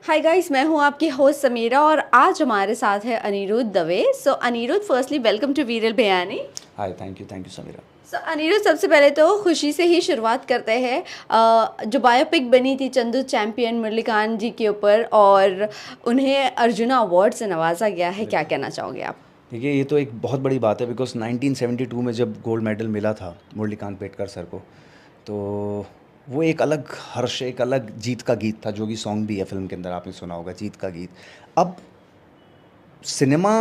Hi guys, मैं हूं आपकी होस्ट समीरा और आज हमारे साथ है अनिरुद्ध दवे। सो अनिरुद्ध, फर्स्टली वेलकम टू वीरल बयानी। हाय, थैंक यू समीरा। सो अनिरुद्ध, सबसे पहले तो खुशी से ही शुरुआत करते हैं। जो बायोपिक बनी थी चंदू चैंपियन मुरलीकांत जी के ऊपर और उन्हें अर्जुना अवार्ड से नवाजा गया है, क्या कहना चाहोगे आप? देखिए, ये तो एक बहुत बड़ी बात है बिकॉज 1972 में जब गोल्ड मेडल मिला था मुरलीकांत पेटकर सर को, तो वो एक अलग हर्ष, एक अलग जीत का गीत था, जो कि सॉन्ग भी है फिल्म के अंदर, आपने सुना होगा, जीत का गीत। अब सिनेमा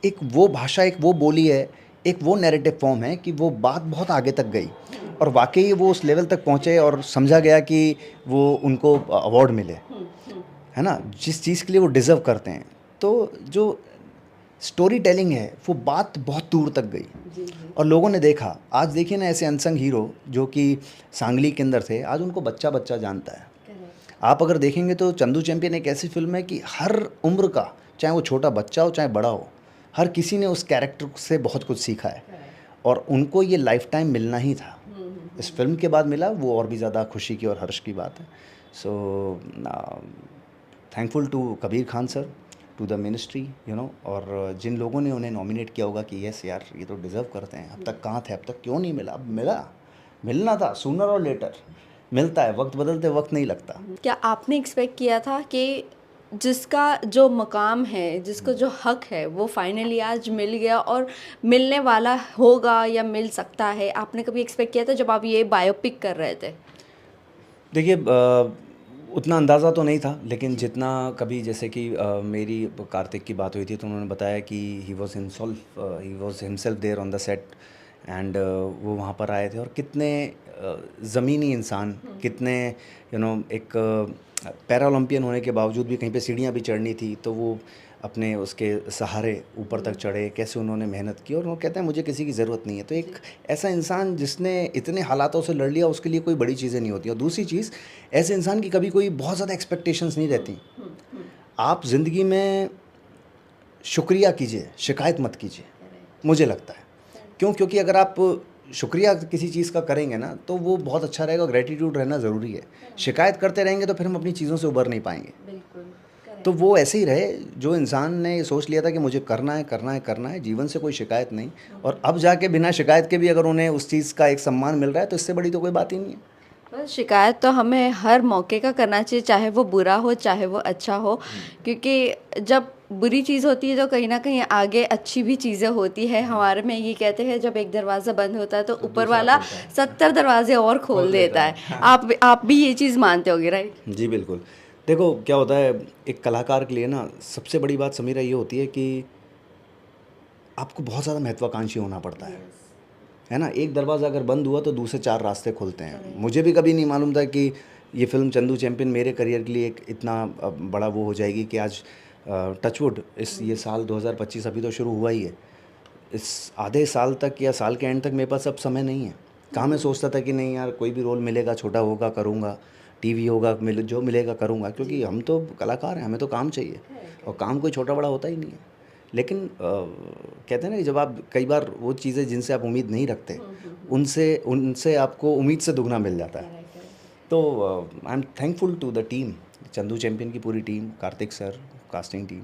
एक वो भाषा, एक वो बोली है, एक वो नैरेटिव फॉर्म है कि वो बात बहुत आगे तक गई और वाकई वो उस लेवल तक पहुँचे और समझा गया कि वो उनको अवार्ड मिले, है ना, जिस चीज़ के लिए वो डिज़र्व करते हैं। तो जो स्टोरी टेलिंग है वो बात बहुत दूर तक गई जी जी। और लोगों ने देखा। आज देखिए ना, ऐसे अनसंग हीरो जो कि सांगली के अंदर थे, आज उनको बच्चा बच्चा जानता है। आप अगर देखेंगे तो चंदू चैंपियन एक ऐसी फिल्म है कि हर उम्र का, चाहे वो छोटा बच्चा हो चाहे बड़ा हो, हर किसी ने उस कैरेक्टर से बहुत कुछ सीखा है और उनको ये लाइफ टाइम मिलना ही था। इस फिल्म के बाद मिला, वो और भी ज़्यादा खुशी की और हर्ष की बात है। So thankful to Kabir Khan sir, to the ministry, और जिन लोगों ने उन्हें नॉमिनेट किया होगा कि यस यार, ये तो डिज़र्व करते हैं। अब तक कहाँ थे, अब तक क्यों नहीं मिला? अब मिला, मिलना था, सूनर और लेटर मिलता है। वक्त बदलते वक्त नहीं लगता। क्या आपने एक्सपेक्ट किया था कि जिसका जो मकाम है, जिसको जो हक है, वो फाइनली आज मिल गया और मिलने वाला होगा या मिल सकता है? आपने कभी एक्सपेक्ट किया था जब आप ये बायोपिक कर रहे थे? देखिए, उतना अंदाज़ा तो नहीं था, लेकिन जितना कभी, जैसे कि मेरी कार्तिक की बात हुई थी, तो उन्होंने बताया कि he was himself there on the set and वो वहाँ पर आए थे और कितने ज़मीनी इंसान, कितने एक पैरा ओलंपियन होने के बावजूद भी कहीं पे सीढ़ियाँ भी चढ़नी थी, तो वो अपने उसके सहारे ऊपर तक चढ़े, कैसे उन्होंने मेहनत की और वो कहते हैं मुझे किसी की ज़रूरत नहीं है। तो एक ऐसा इंसान जिसने इतने हालातों से लड़ लिया, उसके लिए कोई बड़ी चीज़ें नहीं होती। और दूसरी चीज़, ऐसे इंसान की कभी कोई बहुत ज़्यादा एक्सपेक्टेशंस नहीं रहती। आप ज़िंदगी में शुक्रिया कीजिए, शिकायत मत कीजिए, मुझे लगता है। क्यों? क्योंकि अगर आप शुक्रिया किसी चीज़ का करेंगे ना, तो वो बहुत अच्छा रहेगा। ग्रैटिट्यूड रहना ज़रूरी है। शिकायत करते रहेंगे तो फिर हम अपनी चीज़ों से उबर नहीं पाएंगे। तो वो ऐसे ही रहे, जो इंसान ने ये सोच लिया था कि मुझे करना है, करना है, करना है, जीवन से कोई शिकायत नहीं, और अब जाके बिना शिकायत के भी अगर उन्हें उस चीज़ का एक सम्मान मिल रहा है, तो इससे बड़ी तो कोई बात ही नहीं है। बस शिकायत तो हमें हर मौके का करना चाहिए, चाहे वो बुरा हो चाहे वो अच्छा हो, क्योंकि जब बुरी चीज़ होती है तो कहीं ना कहीं आगे अच्छी भी चीज़ें होती है। हमारे में ये कहते हैं जब एक दरवाज़ा बंद होता है तो तो ऊपर दूसरा वाला खुलता है। 70 दरवाजे और खोल खोल देता देता है, है। हाँ। आप भी ये चीज़ मानते होगे, राइट? जी बिल्कुल। देखो क्या होता है, एक कलाकार के लिए ना सबसे बड़ी बात समीरा ये होती है कि आपको बहुत ज़्यादा महत्वाकांक्षी होना पड़ता है ना। एक दरवाज़ा अगर बंद हुआ तो दूसरे 4 रास्ते खुलते हैं। मुझे भी कभी नहीं मालूम था कि ये फ़िल्म चंदू चैंपियन मेरे करियर के लिए एक इतना बड़ा वो हो जाएगी कि आज टचवुड इस ये साल 2025 अभी तो शुरू हुआ ही है। इस आधे साल तक या साल के एंड तक मेरे पास अब समय नहीं है। कहाँ मैं सोचता था कि नहीं यार, कोई भी रोल मिलेगा, छोटा होगा करूँगा, टीवी होगा, जो मिलेगा करूँगा, क्योंकि हम तो कलाकार हैं, हमें तो काम चाहिए और काम कोई छोटा बड़ा होता ही नहीं है। लेकिन कहते हैं ना कि जब आप कई बार वो चीज़ें जिनसे आप उम्मीद नहीं रखते, उनसे उनसे आपको उम्मीद से दुगना मिल जाता है। तो I am thankful to the team, Chandu Champion की पूरी team, Kartik sir, casting team,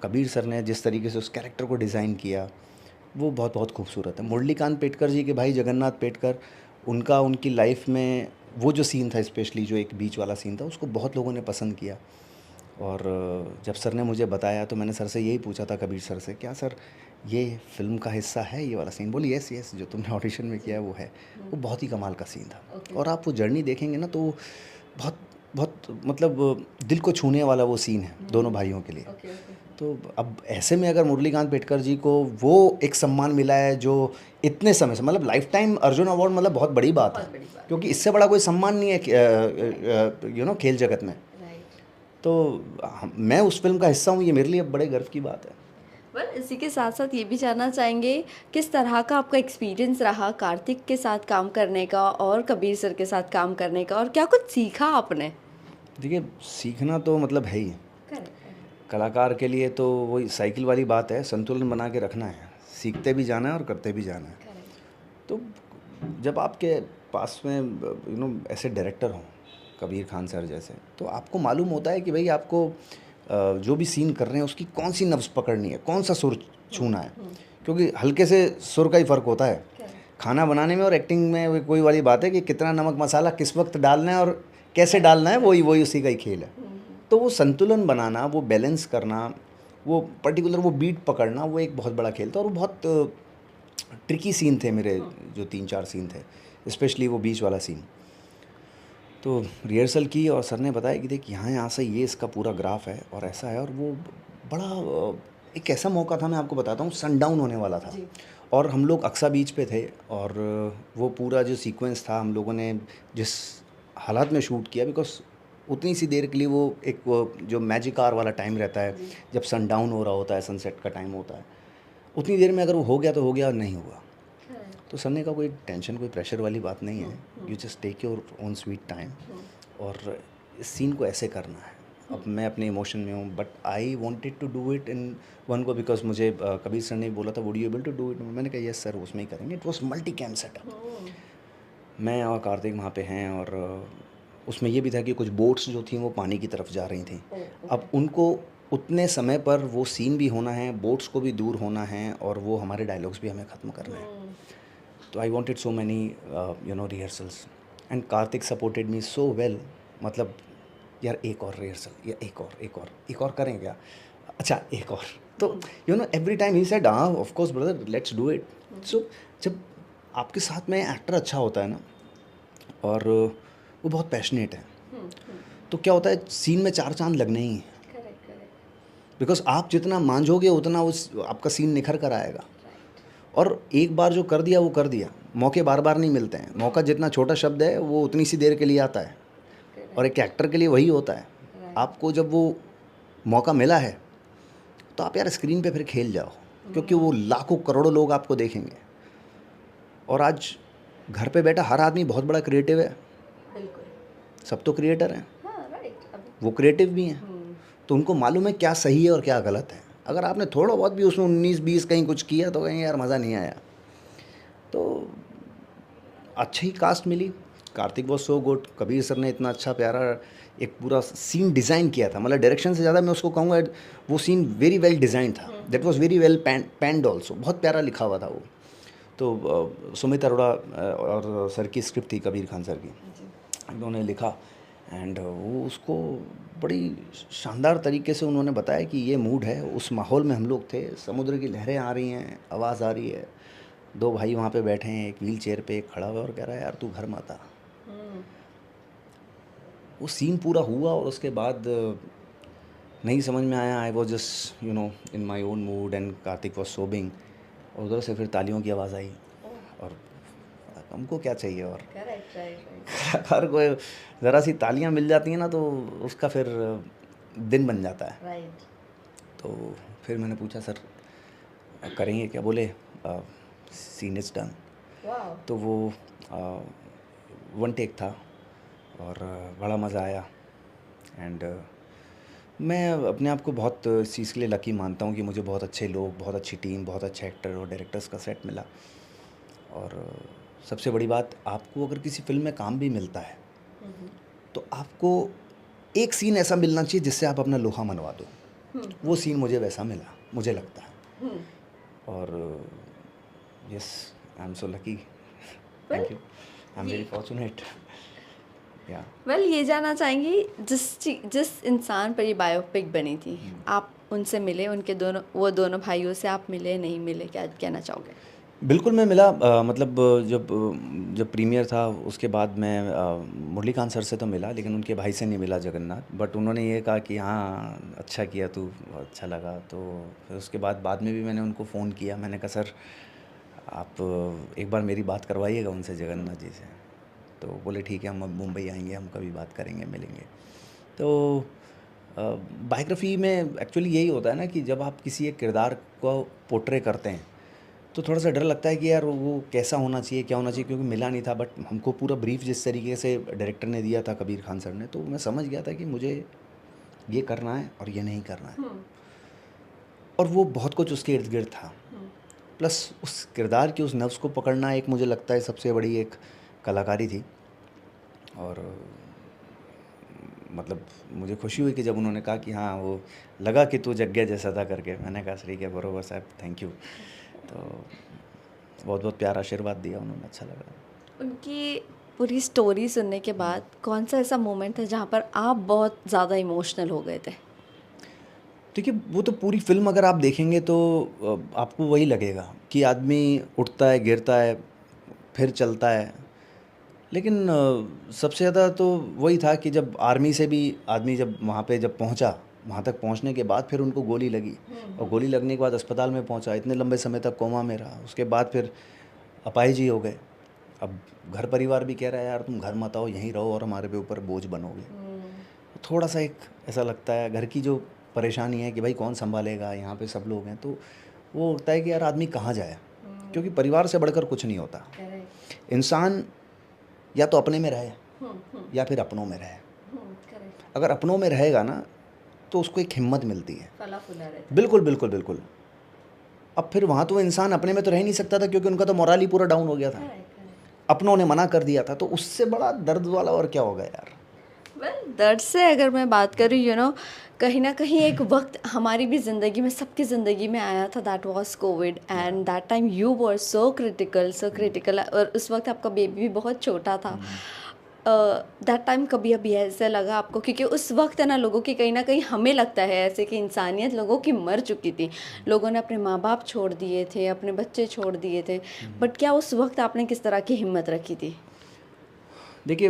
Kabir sir ने जिस तरीके से उस कैरेक्टर को डिज़ाइन किया, वो बहुत बहुत खूबसूरत है। मुरलीकांत पेटकर जी के भाई जगन्नाथ पेटकर, उनका उनकी लाइफ में वो जो सीन था, स्पेशली जो एक बीच वाला सीन था, उसको बहुत लोगों ने पसंद किया। और जब सर ने मुझे बताया तो मैंने सर से यही पूछा था, कबीर सर से, क्या सर ये फ़िल्म का हिस्सा है ये वाला सीन? बोली यस यस, जो तुमने ऑडिशन में किया है वो है। वो बहुत ही कमाल का सीन था। और आप वो जर्नी देखेंगे ना, तो बहुत बहुत मतलब दिल को छूने वाला वो सीन है दोनों भाइयों के लिए। तो अब ऐसे में अगर मुरलीकांत पेटकर जी को वो एक सम्मान मिला है, जो इतने समय से, मतलब लाइफ टाइम अर्जुन अवार्ड, मतलब बहुत बड़ी बात है, क्योंकि इससे बड़ा कोई सम्मान नहीं है खेल जगत में। तो मैं उस फिल्म का हिस्सा हूँ, ये मेरे लिए बड़े गर्व की बात है। पर इसी के साथ साथ ये भी जानना चाहेंगे, किस तरह का आपका एक्सपीरियंस रहा कार्तिक के साथ काम करने का और कबीर सर के साथ काम करने का, और क्या कुछ सीखा आपने? देखिए, सीखना तो मतलब है ही, कलाकार के लिए तो वही साइकिल वाली बात है, संतुलन बना के रखना है, सीखते भी जाना है और करते भी जाना है। तो जब आपके पास में ऐसे डायरेक्टर हों, कबीर खान सर जैसे, तो आपको मालूम होता है कि भाई आपको जो भी सीन कर रहे हैं उसकी कौन सी नब्ज़ पकड़नी है, कौन सा सुर छूना है, क्योंकि हल्के से सुर का ही फ़र्क होता है खाना बनाने में और एक्टिंग में। वो कोई वाली बात है कि कितना नमक मसाला किस वक्त डालना है और कैसे डालना है, वही वही उसी का ही खेल है। तो वो संतुलन बनाना, वो बैलेंस करना, वो पर्टिकुलर वो बीट पकड़ना, वो एक बहुत बड़ा खेल था। और वो बहुत ट्रिकी सीन थे मेरे, जो 3-4 सीन थे, स्पेशली वो बीच वाला सीन। तो रिहर्सल की और सर ने बताया कि देख यहाँ यहाँ से ये इसका पूरा ग्राफ है और ऐसा है। और वो बड़ा एक ऐसा मौका था, मैं आपको बताता हूँ, सनडाउन होने वाला था और हम लोग अक्सा बीच पे थे। और वो पूरा जो सीक्वेंस था हम लोगों ने जिस हालात में शूट किया, बिकॉज उतनी सी देर के लिए वो एक वो जो मैजिक आवर वाला टाइम रहता है, जब सनडाउन हो रहा होता है, सनसेट का टाइम होता है, उतनी देर में अगर वो हो गया तो हो गया, नहीं हुआ तो सर ने कहा कोई टेंशन, कोई प्रेशर वाली बात नहीं है, you just take your own sweet time और इस सीन को ऐसे करना है। अब मैं अपने इमोशन में हूँ, but I wanted to do it in one go, because मुझे कबीर सर ने बोला था would you able to do it, मैंने कहा यस सर, उसमें ही करेंगे। It was multi cam setup, मैं और कार्तिक वहाँ पे हैं। और उसमें ये भी था कि कुछ बोट्स जो थी वो पानी की तरफ जा रही थी। अब उनको उतने समय पर वो सीन भी होना है, बोट्स को भी दूर होना है, और वो हमारे डायलॉग्स भी हमें ख़त्म करने हैं। तो I wanted so many rehearsals and Kartik supported me so well. मतलब यार एक और रिहर्सल, या एक और करें क्या, अच्छा एक और। तो एवरी टाइम ही सेड हाँ of course brother, let's do it. So जब आपके साथ में एक्टर अच्छा होता है ना, और वो बहुत पैशनेट है, तो क्या होता है, सीन में 4 चांद लगने ही हैं। बिकॉज आप जितना मांझोगे उतना उस आपका सीन निखर कर आएगा। और एक बार जो कर दिया वो कर दिया, मौके बार बार नहीं मिलते हैं। मौका जितना छोटा शब्द है वो उतनी सी देर के लिए आता है, और एक एक्टर के लिए वही होता है। आपको जब वो मौका मिला है तो आप यार स्क्रीन पे फिर खेल जाओ, क्योंकि वो लाखों करोड़ों लोग आपको देखेंगे। और आज घर पे बैठा हर आदमी बहुत बड़ा क्रिएटिव है, सब तो क्रिएटर हैं, वो क्रिएटिव भी हैं, तो उनको मालूम है क्या सही है और क्या गलत है। अगर आपने थोड़ा बहुत भी उसमें 19-20 कहीं कुछ किया तो कहीं यार मज़ा नहीं आया। तो अच्छी कास्ट मिली, Kartik was so good, Kabir sir ने इतना अच्छा प्यारा एक पूरा सीन डिज़ाइन किया था। मतलब डायरेक्शन से ज़्यादा मैं उसको कहूँगा वो सीन वेरी वेल डिज़ाइन था, that was very well panned also, बहुत प्यारा लिखा हुआ था वो। तो सुमित अरोड़ा और सर की स्क्रिप्ट थी, कबीर खान सर की, उन्होंने लिखा। एंड वो उसको बड़ी शानदार तरीके से उन्होंने बताया कि ये मूड है। उस माहौल में हम लोग थे, समुद्र की लहरें आ रही हैं, आवाज़ आ रही है, 2 भाई वहाँ पे बैठे हैं, एक व्हील चेयर पे, एक खड़ा हुआ और कह रहा है यार तू घर मत आ। वो सीन पूरा हुआ और उसके बाद नहीं समझ में आया। I was just in my own mood and Kartik was सोबिंग, और उधर से फिर तालियों की आवाज़ आई। और हमको क्या चाहिए, और हर कोई ज़रा सी तालियां मिल जाती हैं ना तो उसका फिर दिन बन जाता है। तो फिर मैंने पूछा सर करेंगे क्या, बोले सीन इज़ डन। तो वो 1 टेक था और बड़ा मज़ा आया। एंड मैं अपने आप को बहुत इस चीज़ के लिए लकी मानता हूँ कि मुझे बहुत अच्छे लोग, बहुत अच्छी टीम, बहुत अच्छे एक्टर और डायरेक्टर्स का सेट मिला। और सबसे बड़ी बात, आपको अगर किसी फिल्म में काम भी मिलता है तो आपको एक सीन ऐसा मिलना चाहिए जिससे आप अपना लोहा मनवा दो। वो सीन मुझे वैसा मिला, मुझे लगता है। और yes, I am so lucky, thank you, I am very fortunate. या वेल ये जानना चाहेंगी, जिस इंसान पर ये बायोपिक बनी थी, आप उनसे मिले, उनके वो दोनों भाइयों से आप मिले, नहीं मिले, क्या कहना चाहोगे? बिल्कुल मैं मिला। मतलब जब प्रीमियर था उसके बाद मैं मुरलीकांत सर से तो मिला, लेकिन उनके भाई से नहीं मिला, जगन्नाथ। बट उन्होंने ये कहा कि हाँ अच्छा किया तू, अच्छा लगा। तो फिर उसके बाद में भी मैंने उनको फ़ोन किया, मैंने कहा सर आप एक बार मेरी बात करवाइएगा उनसे, जगन्नाथ जी से। तो बोले ठीक है, हम अब मुंबई आएंगे, हम कभी बात करेंगे, मिलेंगे। तो बायोग्राफी में एक्चुअली यही होता है ना कि जब आप किसी एक किरदार को पोर्ट्रे करते हैं तो थोड़ा सा डर लगता है कि यार वो कैसा होना चाहिए, क्या होना चाहिए, क्योंकि मिला नहीं था। बट हमको पूरा ब्रीफ जिस तरीके से डायरेक्टर ने दिया था, कबीर खान सर ने, तो मैं समझ गया था कि मुझे ये करना है और ये नहीं करना है। और वो बहुत कुछ उसके इर्द गिर्द था। प्लस उस किरदार की उस नफ्स को पकड़ना एक, मुझे लगता है सबसे बड़ी एक कलाकारी थी। और मतलब मुझे खुशी हुई कि जब उन्होंने कहा कि हाँ वो लगा कि तू जग गया जैसा था करके। मैंने कहा ठीक है बरोबर साहब, थैंक यू। तो बहुत बहुत प्यार आशीर्वाद दिया उन्होंने, अच्छा लगा। उनकी पूरी स्टोरी सुनने के बाद कौन सा ऐसा मोमेंट है जहाँ पर आप बहुत ज़्यादा इमोशनल हो गए थे? देखिए वो तो पूरी फिल्म अगर आप देखेंगे तो आपको वही लगेगा कि आदमी उठता है, गिरता है, फिर चलता है। लेकिन सबसे ज़्यादा तो वही था कि जब आर्मी से भी आदमी जब वहाँ पे जब पहुँचा, वहाँ तक पहुँचने के बाद फिर उनको गोली लगी, और गोली लगने के बाद अस्पताल में पहुँचा, इतने लंबे समय तक कोमा में रहा, उसके बाद फिर अपाहिज ही हो गए। अब घर परिवार भी कह रहा है यार तुम घर मत आओ, यहीं रहो और हमारे पे ऊपर बोझ बनोगे। थोड़ा सा एक ऐसा लगता है, घर की जो परेशानी है कि भाई कौन संभालेगा, यहाँ पे सब लोग हैं, तो वो होता है कि यार आदमी कहाँ जाए, क्योंकि परिवार से बढ़कर कुछ नहीं होता। इंसान या तो अपने में रहे या फिर अपनों में रहे। अगर अपनों में रहेगा ना तो उसको एक हिम्मत मिलती है। फला फूला रहता है। बिल्कुल बिल्कुल बिल्कुल। अब फिर वहाँ तो इंसान अपने में तो रह नहीं सकता था, क्योंकि उनका तो मोरल ही पूरा डाउन हो गया था, अपनों ने मना कर दिया था, तो उससे बड़ा दर्द वाला और क्या होगा यार। वेल दर्द से अगर मैं बात करूँ कहीं ना कहीं एक वक्त हमारी भी ज़िंदगी में, सबकी ज़िंदगी में आया था, that was Covid, and that time you were so critical, और उस वक्त आपका बेबी भी बहुत छोटा था। दैट टाइम कभी अभी ऐसे लगा आपको, क्योंकि उस वक्त है ना लोगों की, कहीं ना कहीं हमें लगता है ऐसे कि इंसानियत लोगों की मर चुकी थी, लोगों ने अपने माँ बाप छोड़ दिए थे, अपने बच्चे छोड़ दिए थे, बट क्या उस वक्त आपने किस तरह की हिम्मत रखी थी? देखिए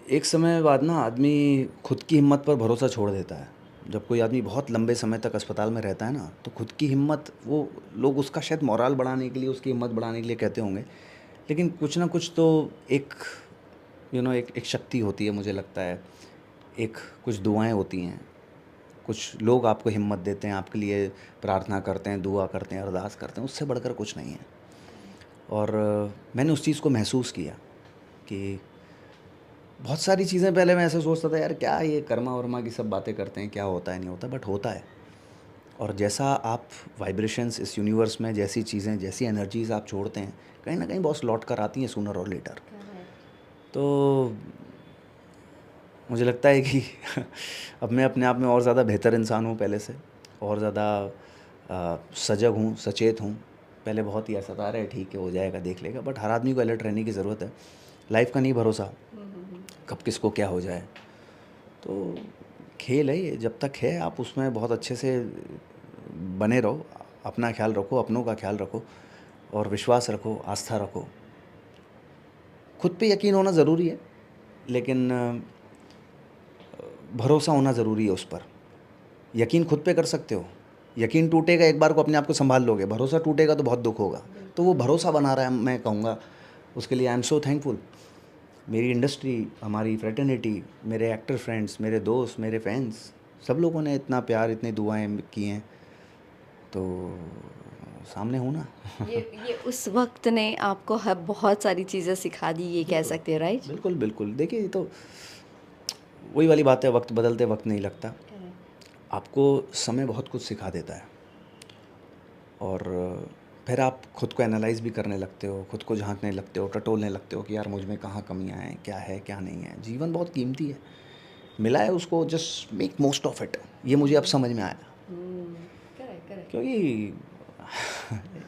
एक समय बाद ना आदमी खुद की हिम्मत पर भरोसा छोड़ देता है। जब कोई आदमी बहुत लंबे समय तक अस्पताल में रहता है ना, तो खुद की हिम्मत, वो लोग उसका शायद मोरल बढ़ाने के लिए, उसकी हिम्मत बढ़ाने के लिए कहते होंगे, लेकिन कुछ ना कुछ तो एक एक शक्ति होती है, मुझे लगता है। एक कुछ दुआएं होती हैं, कुछ लोग आपको हिम्मत देते हैं, आपके लिए प्रार्थना करते हैं, दुआ करते हैं, अरदास करते हैं, उससे बढ़कर कुछ नहीं है। और मैंने उस चीज़ को महसूस किया कि बहुत सारी चीज़ें पहले मैं ऐसे सोचता था यार क्या ये कर्मा वर्मा की सब बातें करते हैं, क्या होता है नहीं होता, बट होता है। और जैसा आप वाइब्रेशंस इस यूनिवर्स में, जैसी चीज़ें, जैसी एनर्जीज आप छोड़ते हैं, कहीं ना कहीं बहुत लौट कर आती हैं सूनर और लेटर। तो मुझे लगता है कि अब मैं अपने आप में और ज़्यादा बेहतर इंसान हूँ पहले से, और ज़्यादा सजग हूँ, सचेत हूँ। पहले बहुत ही ऐसा था अरे ठीक है हो जाएगा, देख लेगा, बट हर आदमी को अलर्ट रहने की ज़रूरत है। लाइफ का नहीं भरोसा कब किसको क्या हो जाए। तो खेल है ये, जब तक है आप उसमें बहुत अच्छे से बने रहो, अपना ख्याल रखो, अपनों का ख्याल रखो, और विश्वास रखो, आस्था रखो। खुद पे यकीन होना ज़रूरी है, लेकिन भरोसा होना ज़रूरी है उस पर। यकीन खुद पे कर सकते हो, यकीन टूटेगा एक बार को, अपने आप को संभाल लोगे, भरोसा टूटेगा तो बहुत दुख होगा। तो वो भरोसा बना रहा है, मैं कहूँगा उसके लिए आई एम सो थैंकफुल। मेरी इंडस्ट्री, हमारी फ्रेटर्निटी, मेरे एक्टर फ्रेंड्स, मेरे दोस्त, मेरे फैंस, सब लोगों ने इतना प्यार, इतनी दुआएं की हैं, तो सामने हूँ ना। ये उस वक्त ने आपको बहुत सारी चीज़ें सिखा दी, ये कह सकते हैं, राइट? बिल्कुल बिल्कुल। देखिए ये तो वही वाली बात है, वक्त बदलते वक्त नहीं लगता। आपको समय बहुत कुछ सिखा देता है, और फिर आप खुद को एनालाइज भी करने लगते हो, खुद को झांकने लगते हो, टटोलने लगते हो कि यार मुझ में कहाँ कमियाँ हैं, क्या है क्या नहीं है। जीवन बहुत कीमती है, मिला है उसको, just make most of it. ये मुझे अब समझ में आया, करेक्ट, क्योंकि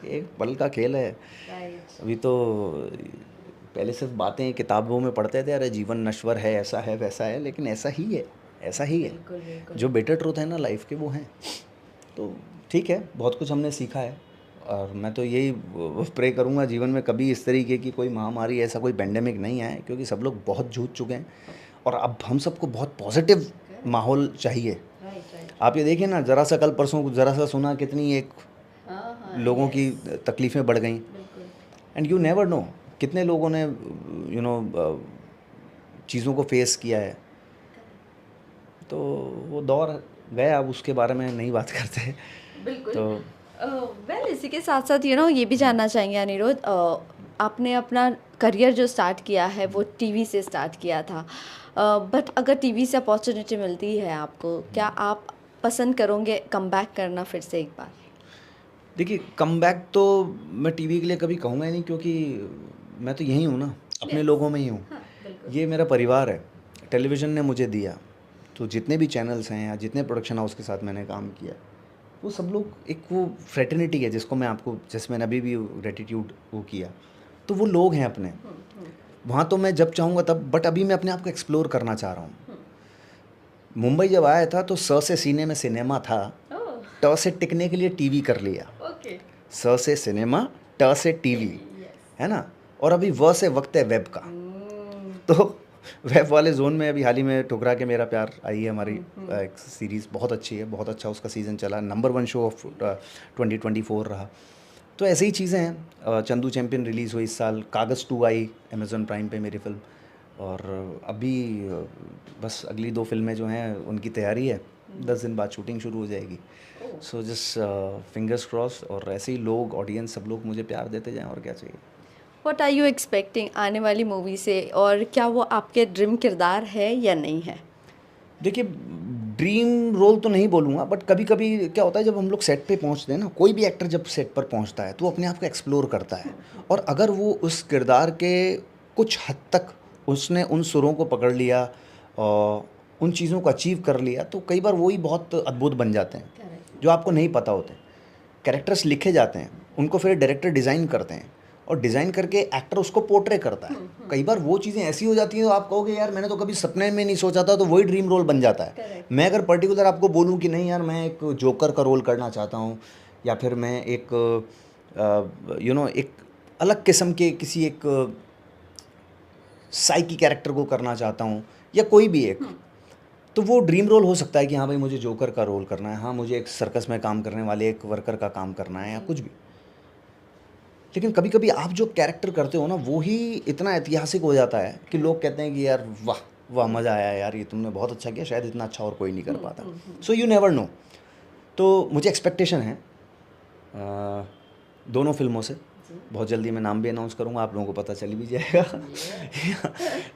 एक पल का खेल है। राइट। अभी तो पहले सिर्फ बातें किताबों में पढ़ते थे, अरे जीवन नश्वर है, ऐसा है वैसा है, लेकिन ऐसा ही है, ऐसा ही है। बिल्कुल। जो बेटर ट्रूथ है ना लाइफ के, वो हैं। तो ठीक है, बहुत कुछ हमने सीखा है, और मैं तो यही प्रे करूँगा जीवन में कभी इस तरीके की कोई महामारी, ऐसा कोई पेंडेमिक नहीं आए, क्योंकि सब लोग बहुत जूझ चुके हैं, और अब हम सबको बहुत पॉजिटिव माहौल चाहिए। राइट। आप ये देखिए ना, ज़रा सा कल परसों ज़रा सा सुना, कितनी एक हाँ, लोगों की तकलीफ़ें बढ़ गई, बिल्कुल। एंड यू नेवर नो कितने लोगों ने चीज़ों को फेस किया है। तो वो दौर गया, अब उसके बारे में नहीं बात करते। बिल्कुल। तो वेल इसी के साथ साथ ये भी जानना चाहेंगे अनिरुद्ध, आपने अपना करियर जो स्टार्ट किया है वो टीवी से स्टार्ट किया था, बट अगर टीवी से अपॉर्चुनिटी मिलती है आपको, क्या आप पसंद करोगे कम बैक करना फिर से एक बार? देखिए कमबैक तो मैं टीवी के लिए कभी कहूँगा ही नहीं, क्योंकि मैं तो यहीं हूँ ना, अपने Yes. लोगों में ही हूँ। हाँ, बिल्कुल। ये मेरा परिवार है। टेलीविज़न ने मुझे दिया, तो जितने भी चैनल्स हैं या जितने प्रोडक्शन हाउस के साथ मैंने काम किया, वो सब लोग एक वो फ्रेटर्निटी है जिसको मैं आपको, जैसे मैंने अभी भी ग्रेटिट्यूड वो किया, तो वो लोग हैं अपने वहाँ। तो मैं जब चाहूँगा तब, बट अभी मैं अपने आप को एक्सप्लोर करना चाह रहा हूँ। मुंबई जब आया था तो स से सीने में सिनेमा था, ट से टिकने के लिए टीवी कर लिया। स से सिनेमा, ट से टीवी, है ना। और अभी व से वक्त है वेब का। तो वेब वाले जोन में अभी हाल ही में ठुकरा के मेरा प्यार आई है हमारी एक सीरीज़, बहुत अच्छी है, बहुत अच्छा उसका सीज़न चला, नंबर 1 शो ऑफ 2024 रहा। तो ऐसे ही चीज़ें हैं। चंदू चैंपियन रिलीज़ हुई इस साल, कागज़ 2 आई अमेज़ॉन प्राइम पे मेरी फ़िल्म, और अभी बस अगली 2 फिल्में जो हैं उनकी तैयारी है, 10 दिन बाद शूटिंग शुरू हो जाएगी। सो जस्ट फिंगर्स क्रॉस, और ऐसे ही लोग, ऑडियंस, सब लोग मुझे प्यार देते जाएं, और क्या चाहिए। व्हाट आर यू एक्सपेक्टिंग आने वाली मूवी से, और क्या वो आपके ड्रीम किरदार है या नहीं है? देखिए, ड्रीम रोल तो नहीं बोलूँगा, बट कभी कभी क्या होता है जब हम लोग सेट पे पहुंचते हैं ना, कोई भी एक्टर जब सेट पर पहुंचता है तो वो अपने आप को एक्सप्लोर करता है, और अगर वो उस किरदार के कुछ हद तक उसने उन सुरों को पकड़ लिया और उन चीज़ों को अचीव कर लिया, तो कई बार वो ही बहुत अद्भुत बन जाते हैं जो आपको नहीं पता होते। कैरेक्टर्स लिखे जाते हैं, उनको फिर डायरेक्टर डिज़ाइन करते हैं, और डिज़ाइन करके एक्टर उसको पोर्ट्रे करता है। कई बार वो चीज़ें ऐसी हो जाती हैं तो आप कहोगे यार मैंने तो कभी सपने में नहीं सोचा था, तो वही ड्रीम रोल बन जाता है। मैं अगर पर्टिकुलर आपको बोलूँ कि नहीं यार मैं एक जोकर का रोल करना चाहता हूँ, या फिर मैं एक एक अलग किस्म के किसी एक साइकी कैरेक्टर को करना चाहता हूँ, या कोई भी एक, तो वो ड्रीम रोल हो सकता है कि हाँ भाई मुझे जोकर का रोल करना है, हाँ मुझे एक सर्कस में काम करने वाले एक वर्कर का काम करना है, या कुछ भी। लेकिन कभी कभी आप जो कैरेक्टर करते हो ना, वो ही इतना ऐतिहासिक हो जाता है कि लोग कहते हैं कि यार वाह वाह, मज़ा आया यार, ये तुमने बहुत अच्छा किया, शायद इतना अच्छा और कोई नहीं कर पाता। So you never know. तो मुझे एक्सपेक्टेशन है दोनों फिल्मों से। बहुत जल्दी मैं नाम भी अनाउंस करूँगा, आप लोगों को पता चल भी जाएगा।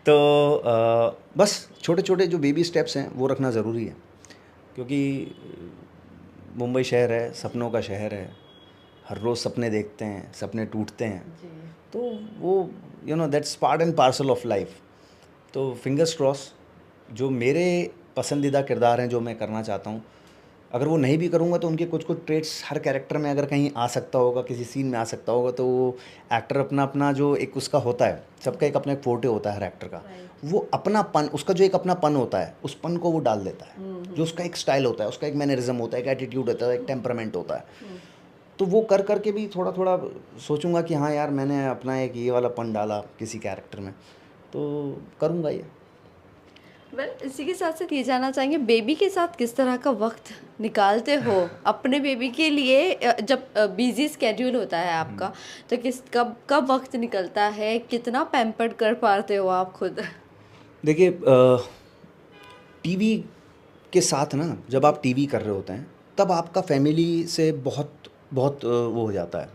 तो बस छोटे छोटे जो बेबी स्टेप्स हैं वो रखना ज़रूरी है, क्योंकि मुंबई शहर है, सपनों का शहर है, हर रोज़ सपने देखते हैं, सपने टूटते हैं, तो वो that's part and parcel of life. तो फिंगर्स क्रॉस, जो मेरे पसंदीदा किरदार हैं जो मैं करना चाहता हूँ, अगर वो नहीं भी करूँगा तो उनके कुछ कुछ ट्रेट्स हर कैरेक्टर में अगर कहीं आ सकता होगा, किसी सीन में आ सकता होगा, तो वो एक्टर अपना अपना जो एक उसका होता है, सबका एक अपना एक फोटे होता है हर एक्टर का, वो अपनापन, उसका जो एक अपनापन होता है, उस पन को वो डाल देता है, जो उसका एक स्टाइल होता है, उसका एक मैनरिज्म होता है, एक एटीट्यूड होता है, एक टेम्परामेंट होता है। तो वो कर करके भी थोड़ा थोड़ा सोचूंगा कि हाँ यार मैंने अपना एक ये वाला पन डाला किसी कैरेक्टर में, तो करूँगा ये। इसी के साथ साथ ये जानना चाहेंगे, बेबी के साथ किस तरह का वक्त निकालते हो अपने बेबी के लिए? जब बिजी स्केड्यूल होता है आपका, तो कब कब वक्त निकलता है, कितना पैम्पर्ड कर पाते हो आप खुद? देखिए, टीवी के साथ ना, जब आप टीवी कर रहे होते हैं तब आपका फैमिली से बहुत बहुत वो हो जाता है,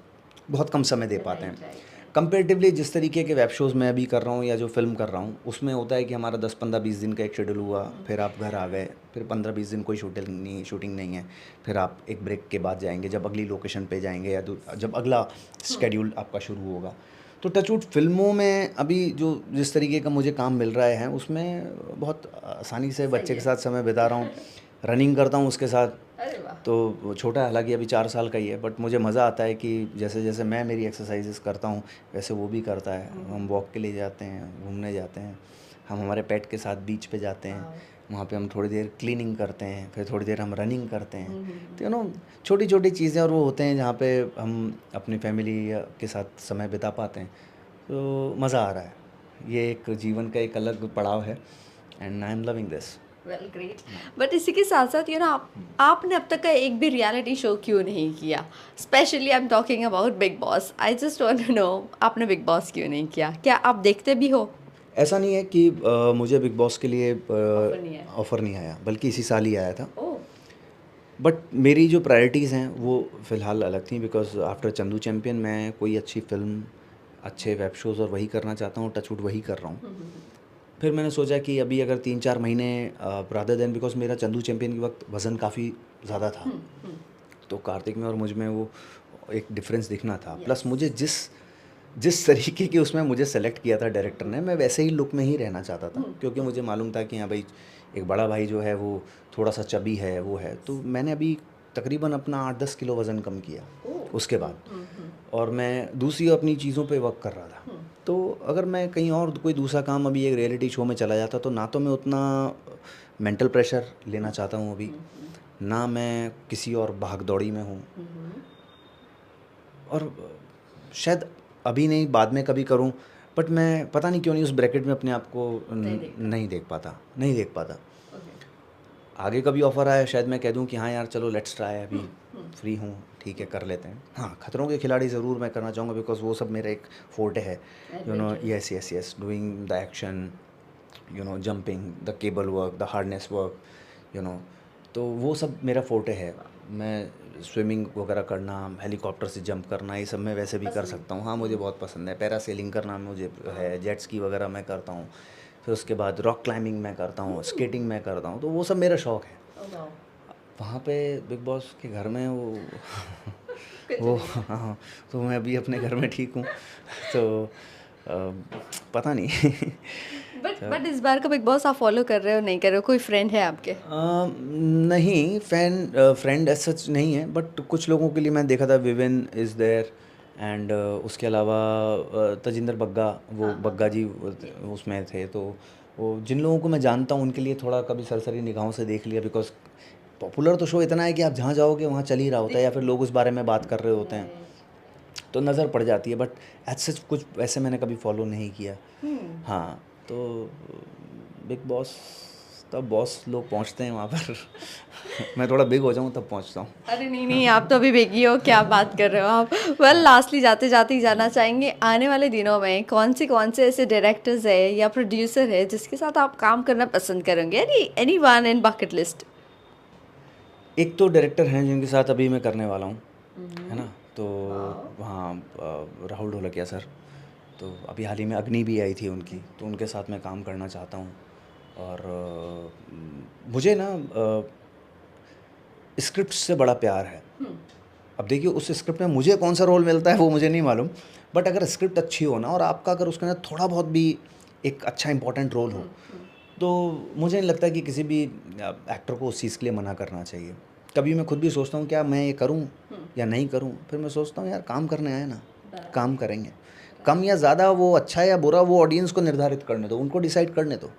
बहुत कम समय दे पाते हैं कंपेरेटिवली। जिस तरीके के वेब शोज़ मैं अभी कर रहा हूँ या जो फिल्म कर रहा हूँ, उसमें होता है कि हमारा 10-15-20 दिन का एक शेड्यूल हुआ, फिर आप घर आ गए, फिर 15-20 दिन कोई शूटिंग नहीं है, फिर आप एक ब्रेक के बाद जाएंगे जब अगली लोकेशन पे जाएंगे, या जब अगला स्केड्यूल आपका शुरू होगा। तो टचवुड फिल्मों में अभी जो जिस तरीके का मुझे काम मिल रहा है, उसमें बहुत आसानी से बच्चे के साथ समय बिता रहा हूँ, रनिंग करता हूँ उसके साथ। तो वो छोटा है, हालांकि अभी 4 साल का ही है, बट मुझे मज़ा आता है कि जैसे जैसे मैं मेरी एक्सरसाइजेस करता हूँ वैसे वो भी करता है। हम वॉक के लिए जाते हैं, घूमने जाते हैं, हम हमारे पेट के साथ बीच पे जाते हैं, वहाँ पे हम थोड़ी देर क्लीनिंग करते हैं, फिर थोड़ी देर हम रनिंग करते हैं। तो छोटी छोटी चीज़ें और वो होते हैं जहाँ पे हम अपनी फैमिली के साथ समय बिता पाते हैं, तो मज़ा आ रहा है। ये एक जीवन का एक अलग पड़ाव है, and I am loving this. Well great. But इसी के साथ साथ आपने अब तक का एक भी रियलिटी शो क्यों नहीं किया? Specially I am talking about Bigg Boss. I just want to know, आपने बिग बॉस क्यों नहीं किया? क्या आप देखते भी हो? ऐसा नहीं है कि मुझे बिग बॉस के लिए ऑफर नहीं आया, बल्कि इसी साल ही आया था। ओह, बट मेरी जो प्रायोरिटीज़ हैं वो फ़िलहाल अलग थी, बिकॉज आफ्टर चंदू चैम्पियन मैं कोई अच्छी फ़िल्म, अच्छे वेब शोज़ और वही करना चाहता हूँ, टचवुड वही कर रहा हूँ। फिर मैंने सोचा कि अभी अगर 3-4 महीने रादर देन, बिकॉज मेरा चंदू चैम्पियन के वक्त वज़न काफ़ी ज़्यादा था, तो कार्तिक में और मुझ में वो एक डिफरेंस दिखना था। प्लस मुझे जिस जिस तरीके की उसमें मुझे सेलेक्ट किया था डायरेक्टर ने, मैं वैसे ही लुक में ही रहना चाहता था, क्योंकि मुझे मालूम था कि हाँ भाई, एक बड़ा भाई जो है वो थोड़ा सा चबी है, वो है। तो मैंने अभी तकरीबन अपना 8-10 किलो वज़न कम किया उसके बाद, और मैं दूसरी अपनी चीज़ों पे वर्क कर रहा था। तो अगर मैं कहीं और कोई दूसरा काम, अभी एक रियलिटी शो में चला जाता, तो ना तो मैं उतना मेंटल प्रेशर लेना चाहता हूँ अभी, ना मैं किसी और भाग दौड़ी में हूँ, और शायद अभी नहीं, बाद में कभी करूं, बट मैं पता नहीं क्यों नहीं उस ब्रैकेट में अपने आप को नहीं देख पाता। आगे कभी ऑफ़र आया, शायद मैं कह दूं कि हाँ यार चलो लेट्स ट्राई, अभी फ्री हूँ, ठीक है कर लेते हैं। हाँ, खतरों के खिलाड़ी ज़रूर मैं करना चाहूँगा, बिकॉज वो सब मेरा एक फोर्टे है, you know. Yes yes yes, doing the action, you know, jumping, the cable work, the hardness work, you know, तो वो सब मेरा फोर्टे है। मैं स्विमिंग वगैरह करना, हेलीकॉप्टर से जंप करना, ये सब मैं वैसे भी कर सकता हूँ। हाँ, मुझे बहुत पसंद है। पैरासेलिंग करना मुझे है, जेट स्की वगैरह मैं करता हूँ। फिर उसके बाद रॉक क्लाइंबिंग मैं करता हूँ, स्केटिंग मैं करता हूँ, तो वो सब मेरा शौक़ है। वहाँ पे बिग बॉस के घर में वो हाँ, तो मैं अभी अपने घर में ठीक हूँ, तो पता नहीं। बट इस बार का बिग बॉस आप फॉलो कर रहे हो नहीं कर रहे हो, कोई फ्रेंड है आपके? नहीं, फ्रेंड एज सच नहीं है, बट कुछ लोगों के लिए मैं देखा था, विविन इज़ देयर, एंड उसके अलावा तजिंदर बग्गा, वो बग्गा जी उसमें थे। तो वो जिन लोगों को मैं जानता हूँ उनके लिए थोड़ा कभी सरसरी निगाहों से देख लिया, बिकॉज पॉपुलर तो शो इतना है कि आप जहाँ जाओगे वहाँ चल ही रहा होता है, या फिर लोग उस बारे में बात कर रहे होते हैं, तो नज़र पड़ जाती है। बट एज सच कुछ वैसे मैंने कभी फॉलो नहीं किया। हाँ, तो बिग बॉस तब बॉस लोग पहुंचते हैं वहाँ पर। मैं थोड़ा बिग हो जाऊँ तब पहुंचता हूँ। अरे नहीं नहीं, आप तो अभी बेगी हो, क्या बात कर रहे हो आप। लास्टली जाते जाते ही जाना चाहेंगे, आने वाले दिनों में कौन से ऐसे डायरेक्टर्स है या प्रोड्यूसर है जिसके साथ आप काम करना पसंद करेंगे? Any one in bucket list? एक तो डायरेक्टर हैं जिनके साथ अभी मैं करने वाला हूँ, है ना, तो हाँ, राहुल ढोलकिया सर। तो अभी हाल ही में अग्नि भी आई थी उनकी, तो उनके साथ मैं काम करना चाहता हूँ। और मुझे ना स्क्रिप्ट से बड़ा प्यार है। अब देखिए उस स्क्रिप्ट में मुझे कौन सा रोल मिलता है वो मुझे नहीं मालूम, बट अगर स्क्रिप्ट अच्छी हो ना, और आपका अगर उसके अंदर थोड़ा बहुत भी एक अच्छा इंपॉर्टेंट रोल हो, तो मुझे नहीं लगता कि किसी भी एक्टर को उस चीज़ के लिए मना करना चाहिए। कभी मैं खुद भी सोचता हूँ क्या मैं ये करूँ या नहीं करूँ, फिर मैं सोचता हूँ यार काम करने आए ना, काम करेंगे। कम या ज़्यादा, वो अच्छा या बुरा, वो ऑडियंस को निर्धारित करने दो, उनको डिसाइड करने दो।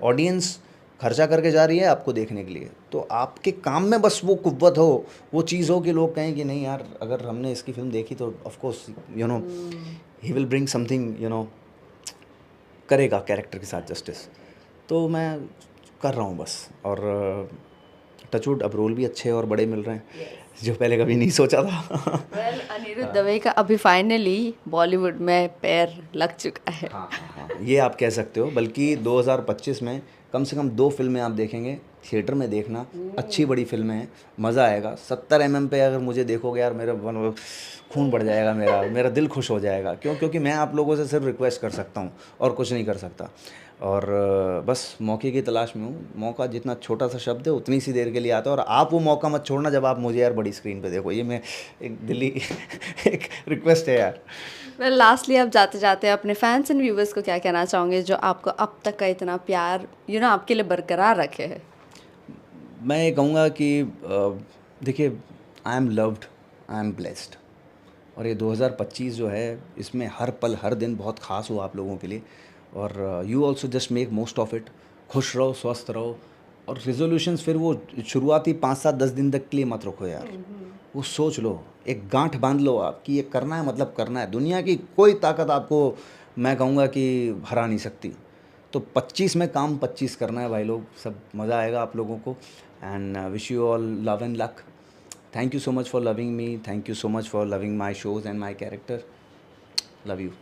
ऑडियंस खर्चा करके जा रही है आपको देखने के लिए, तो आपके काम में बस वो कुव्वत हो, वो चीज़ हो कि लोग कहें कि नहीं यार, अगर हमने इसकी फ़िल्म देखी तो of course you know he will bring something, you know, करेगा कैरेक्टर के साथ जस्टिस। तो मैं कर रहा हूँ बस, और टचवुड अब रोल भी अच्छे और बड़े मिल रहे हैं, जो पहले कभी नहीं सोचा था। अनिरुद्ध दवे का अभी फाइनली बॉलीवुड में पैर लग चुका है। हाँ हाँ हाँ, ये आप कह सकते हो। बल्कि 2025 में कम से कम 2 फिल्में आप देखेंगे, थिएटर में देखना, अच्छी बड़ी फिल्में हैं, मज़ा आएगा। 70 mm पे अगर मुझे देखोगे यार, मेरा खून बढ़ जाएगा, मेरा दिल खुश हो जाएगा। क्योंकि मैं आप लोगों से सिर्फ रिक्वेस्ट कर सकता हूँ और कुछ नहीं कर सकता। और बस मौके की तलाश में हूँ। मौका जितना छोटा सा शब्द है उतनी सी देर के लिए आता है, और आप वो मौका मत छोड़ना जब आप मुझे यार बड़ी स्क्रीन पे देखो। ये मैं एक दिल्ली एक रिक्वेस्ट है यार। लास्टली आप जाते जाते अपने फैंस एंड व्यूवर्स को क्या कहना चाहोगे जो आपको अब तक का इतना प्यार आपके लिए बरकरार रखे है? मैं ये कहूँगा कि देखिए, I am loved, I am blessed, और ये 2025 जो है, इसमें हर पल हर दिन बहुत ख़ास हो आप लोगों के लिए। और you also just make most of it. खुश रहो, स्वस्थ रहो, और रिजोल्यूशंस फिर वो शुरुआती 5-7-10 दिन तक के लिए मत रखो यार। वो सोच लो, एक गांठ बांध लो आप कि ये करना है, मतलब करना है। दुनिया की कोई ताकत आपको, मैं कहूँगा कि, हरा नहीं सकती। तो 25 में काम 25 करना है भाई लोग, सब मज़ा आएगा आप लोगों को। And wish you all love and luck. Thank you so much for loving me. Thank you so much for loving my shows and my character. Love you.